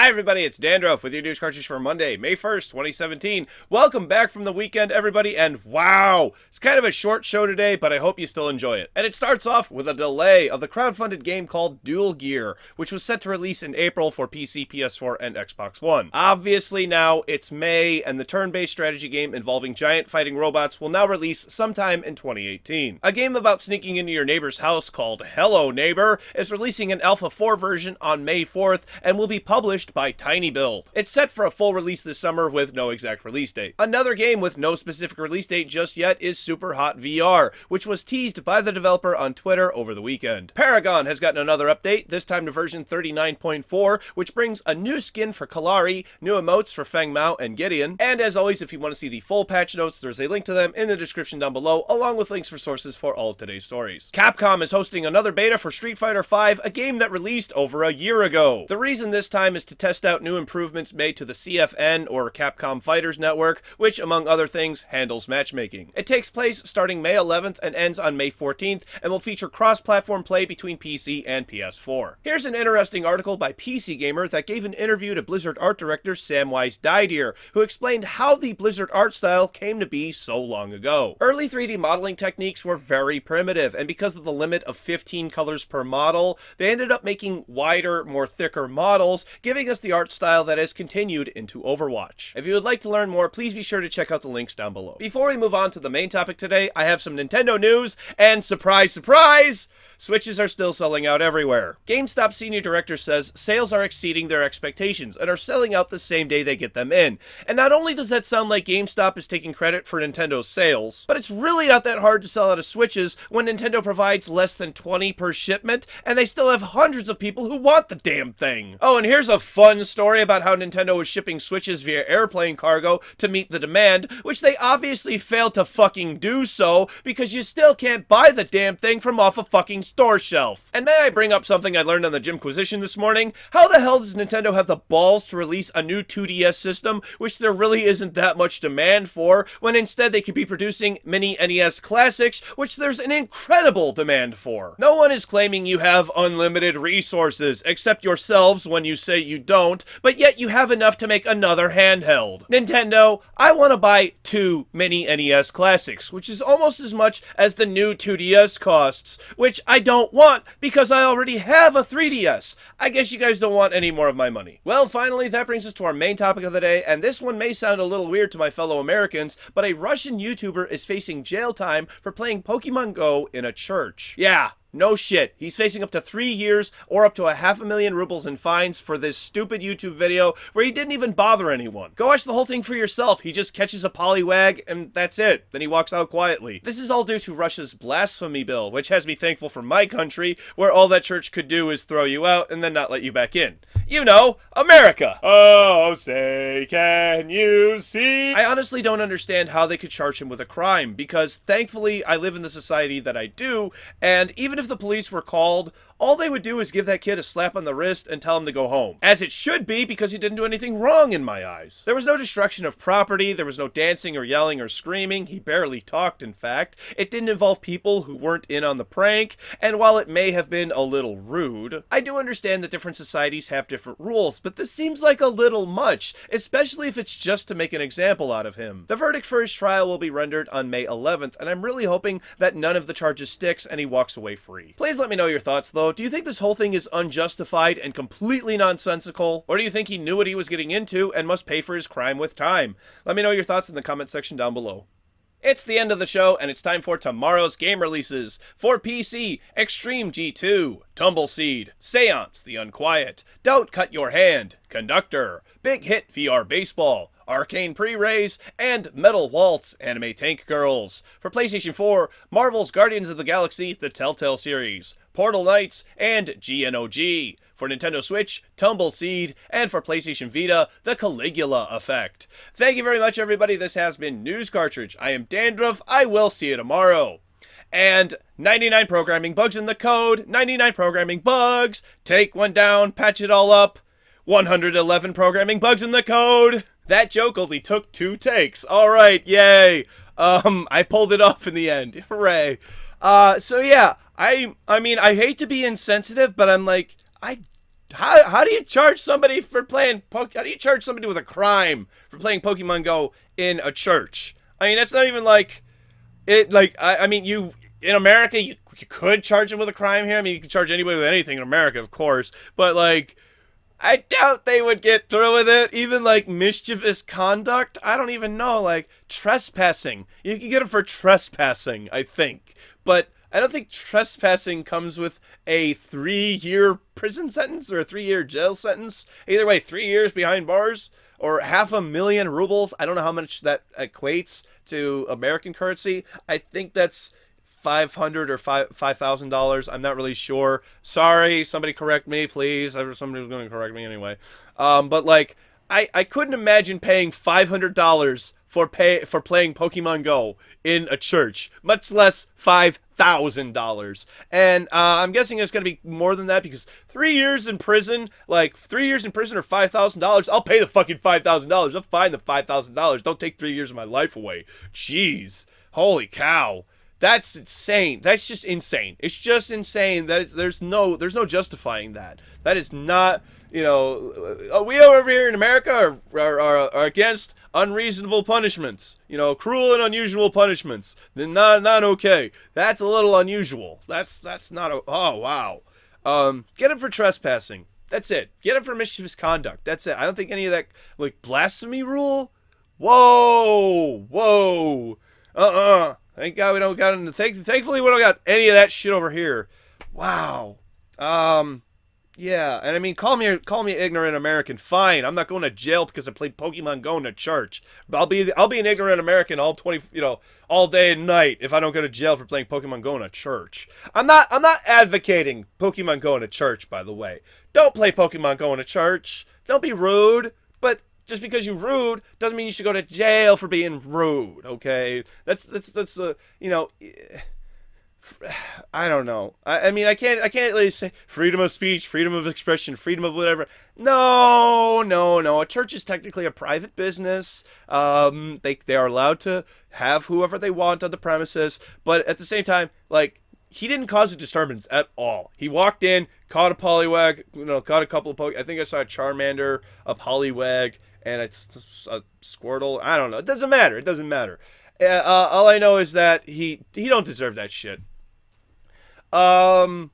Hi everybody, it's Dandruff with your news cartridge for Monday, May 1st, 2017. Welcome back from the weekend, everybody, and wow! It's kind of a short show today, but I hope you still enjoy it. And it starts off with a delay of the crowdfunded game called Dual Gear, which was set to release in April for PC, PS4, and Xbox One. Obviously now, it's May, and the turn-based strategy game involving giant fighting robots will now release sometime in 2018. A game about sneaking into your neighbor's house called Hello Neighbor is releasing an Alpha 4 version on May 4th, and will be published by TinyBuild. It's set for a full release this summer with no exact release date. Another game with no specific release date just yet is Superhot VR, which was teased by the developer on Twitter over the weekend. Paragon has gotten another update, this time to version 39.4, which brings a new skin for Kalari, new emotes for Feng Mao and Gideon, and as always, if you want to see the full patch notes, there's a link to them in the description down below, along with links for sources for all of today's stories. Capcom is hosting another beta for Street Fighter V, a game that released over a year ago. The reason this time is to test out new improvements made to the CFN, or Capcom Fighters Network, which, among other things, handles matchmaking. It takes place starting May 11th and ends on May 14th, and will feature cross-platform play between PC and PS4. Here's an interesting article by PC Gamer that gave an interview to Blizzard art director Samwise Didier, who explained how the Blizzard art style came to be so long ago. Early 3D modeling techniques were very primitive, and because of the limit of 15 colors per model, they ended up making wider, more thicker models, giving us the art style that has continued into Overwatch. If you would like to learn more, please be sure to check out the links down below. Before we move on to the main topic today, I have some Nintendo news, and surprise, surprise! Switches are still selling out everywhere. GameStop senior director says sales are exceeding their expectations and are selling out the same day they get them in. And not only does that sound like GameStop is taking credit for Nintendo's sales, but it's really not that hard to sell out of Switches when Nintendo provides less than 20 per shipment, and they still have hundreds of people who want the damn thing. Oh, and here's a fun story about how Nintendo was shipping Switches via airplane cargo to meet the demand, which they obviously failed to fucking do so, because you still can't buy the damn thing from off a fucking store shelf. And may I bring up something I learned on the Gymquisition this morning? How the hell does Nintendo have the balls to release a new 2DS system, which there really isn't that much demand for, when instead they could be producing mini NES classics, which there's an incredible demand for? No one is claiming you have unlimited resources, except yourselves when you say you don't, but yet you have enough to make another handheld. Nintendo, I want to buy 2 mini NES classics, which is almost as much as the new 2DS costs, which I don't want because I already have a 3DS. I guess you guys don't want any more of my money. Well, finally, that brings us to our main topic of the day, and this one may sound a little weird to my fellow Americans, but a Russian YouTuber is facing jail time for playing Pokemon Go in a church. Yeah. No shit. He's facing up to 3 years or up to 500,000 rubles in fines for this stupid YouTube video where he didn't even bother anyone. Go watch the whole thing for yourself. He just catches a poliwag and that's it. Then he walks out quietly. This is all due to Russia's blasphemy bill, which has me thankful for my country, where all that church could do is throw you out and then not let you back in. You know, America. Oh, say can you see? I honestly don't understand how they could charge him with a crime, because thankfully I live in the society that I do, and even if the police were called, all they would do is give that kid a slap on the wrist and tell him to go home. As it should be, because he didn't do anything wrong in my eyes. There was no destruction of property, there was no dancing or yelling or screaming, he barely talked in fact, it didn't involve people who weren't in on the prank, and while it may have been a little rude, I do understand that different societies have different rules, but this seems like a little much, especially if it's just to make an example out of him. The verdict for his trial will be rendered on May 11th, and I'm really hoping that none of the charges sticks and he walks away free. Please let me know your thoughts though. Do you think this whole thing is unjustified and completely nonsensical? Or do you think he knew what he was getting into and must pay for his crime with time? Let me know your thoughts in the comment section down below. It's the end of the show, and it's time for tomorrow's game releases. For PC, Extreme G2, Tumbleseed, Seance, The Unquiet, Don't Cut Your Hand, Conductor, Big Hit VR Baseball, Arcane Pre-Rays, and Metal Waltz Anime Tank Girls. For PlayStation 4, Marvel's Guardians of the Galaxy, The Telltale Series, Portal Knights, and GNOG. For Nintendo Switch, Tumbleseed, and for PlayStation Vita, The Caligula Effect. Thank you very much, everybody. This has been News Cartridge. I am Dandruff. I will see you tomorrow. And 99 programming bugs in the code. 99 programming bugs. Take one down, patch it all up. 111 programming bugs in the code. That joke only took 2 takes. All right, yay. I pulled it off in the end. Hooray. So yeah, I mean, I hate to be insensitive, but I'm like, I how do you charge somebody for playing how do you charge somebody with a crime for playing Pokemon Go in a church? I mean, that's not even like it. Like I mean, you in America, you could charge them with a crime here. I mean, you can charge anybody with anything in America, of course, but like, I doubt they would get through with it. Even like mischievous conduct, I don't even know. Like trespassing, you can get them for trespassing, I think, but I don't think trespassing comes with a 3-year prison sentence or a 3-year jail sentence. Either way, 3 years behind bars or 500,000 rubles. I don't know how much that equates to American currency. I think that's $500 or $5,000. I'm not really sure. Sorry, somebody correct me, please. Somebody was going to correct me anyway. But like, I couldn't imagine paying $500 for playing Pokemon Go in a church, much less $5,000. And I'm guessing it's going to be more than that because 3 years in prison, like 3 years in prison or $5,000, I'll pay the fucking $5,000. I'll find the $5,000. Don't take 3 years of my life away. Jeez, holy cow. That's insane. That's just insane. It's just insane that there's no justifying that. That is not, we over here in America are against unreasonable punishments. Cruel and unusual punishments. Then not okay. That's a little unusual. That's not oh wow. Get him for trespassing. That's it. Get him for mischievous conduct. That's it. I don't think any of that like blasphemy rule. Whoa. Thank God we don't got into thankfully we don't got any of that shit over here. Wow. Yeah, and I mean call me ignorant American. Fine. I'm not going to jail because I played Pokemon Go in a church. But I'll be an ignorant American all day and night if I don't go to jail for playing Pokemon Go in a church. I'm not advocating Pokemon Go in a church, by the way. Don't play Pokemon Go in a church. Don't be rude, but just because you're rude doesn't mean you should go to jail for being rude, okay? That's I don't know. I mean, I can't really say freedom of speech, freedom of expression, freedom of whatever. No. A church is technically a private business. They are allowed to have whoever they want on the premises, but at the same time, like, he didn't cause a disturbance at all. He walked in, caught a Poliwag, caught a couple of I think I saw a Charmander, a Poliwag, and a Squirtle. I don't know. It doesn't matter. All I know is that he don't deserve that shit. Yeah,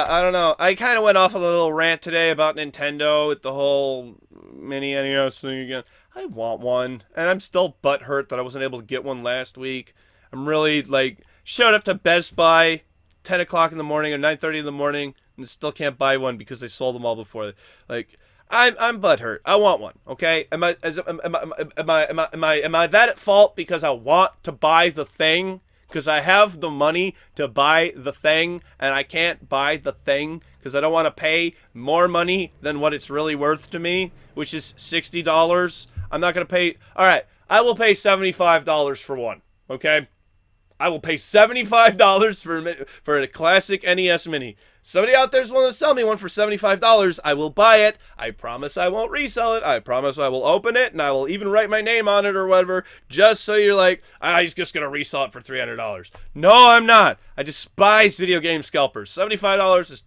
I don't know. I kind of went off on a little rant today about Nintendo with the whole mini NES thing again. I want one, and I'm still butthurt that I wasn't able to get one last week. I'm really, showed up to Best Buy 10 o'clock in the morning or 9:30 in the morning and still can't buy one because they sold them all before. I'm butthurt. I want one. Okay? Am I that at fault because I want to buy the thing? Because I have the money to buy the thing and I can't buy the thing because I don't want to pay more money than what it's really worth to me, which is $60. I'm not going to pay. All right. I will pay $75 for one. Okay? I will pay $75 for a classic NES Mini. Somebody out there's willing to sell me one for $75. I will buy it. I promise I won't resell it. I promise I will open it, and I will even write my name on it or whatever, just so you're like, he's just going to resell it for $300. No, I'm not. I despise video game scalpers. $75 is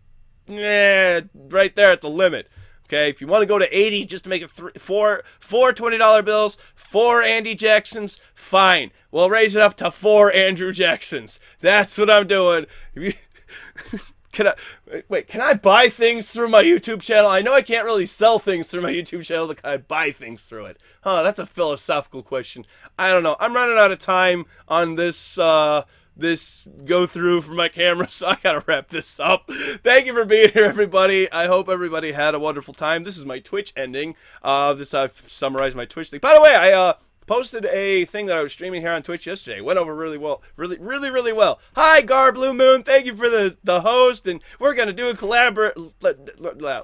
right there at the limit. Okay, if you want to go to 80 just to make it four $20 bills, 4 Andy Jacksons, fine. We'll raise it up to 4 Andrew Jacksons. That's what I'm doing. Can I buy things through my YouTube channel? I know I can't really sell things through my YouTube channel, but can I buy things through it? That's a philosophical question. I don't know. I'm running out of time on this go through for my camera, so I gotta wrap this up. Thank you for being here, everybody. I hope everybody had a wonderful time. This is my Twitch ending. I've summarized my Twitch thing. By the way, I posted a thing that I was streaming here on Twitch yesterday. It went over really well. Really well. Hi, Gar Blue Moon. Thank you for the host, and we're gonna do a collaborate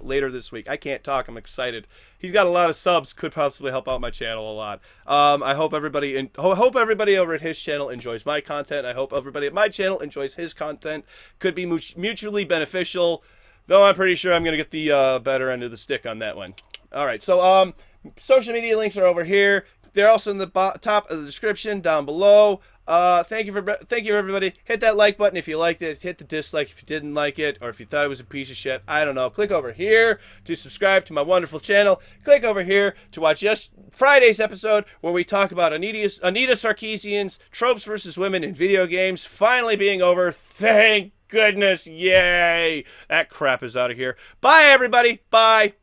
later this week. I can't talk. I'm excited. He's got a lot of subs. Could possibly help out my channel a lot. I hope everybody over at his channel enjoys my content. I hope everybody at my channel enjoys his content. Could be mutually beneficial. Though I'm pretty sure I'm gonna get the better end of the stick on that one. All right. So social media links are over here. They're also in the top of the description down below. Thank you everybody. Hit that like button if you liked it. Hit the dislike if you didn't like it, or if you thought it was a piece of shit. I don't know. Click over here to subscribe to my wonderful channel. Click over here to watch Friday's episode where we talk about Anita Sarkeesian's tropes versus women in video games finally being over. Thank goodness. Yay. That crap is out of here. Bye, everybody. Bye.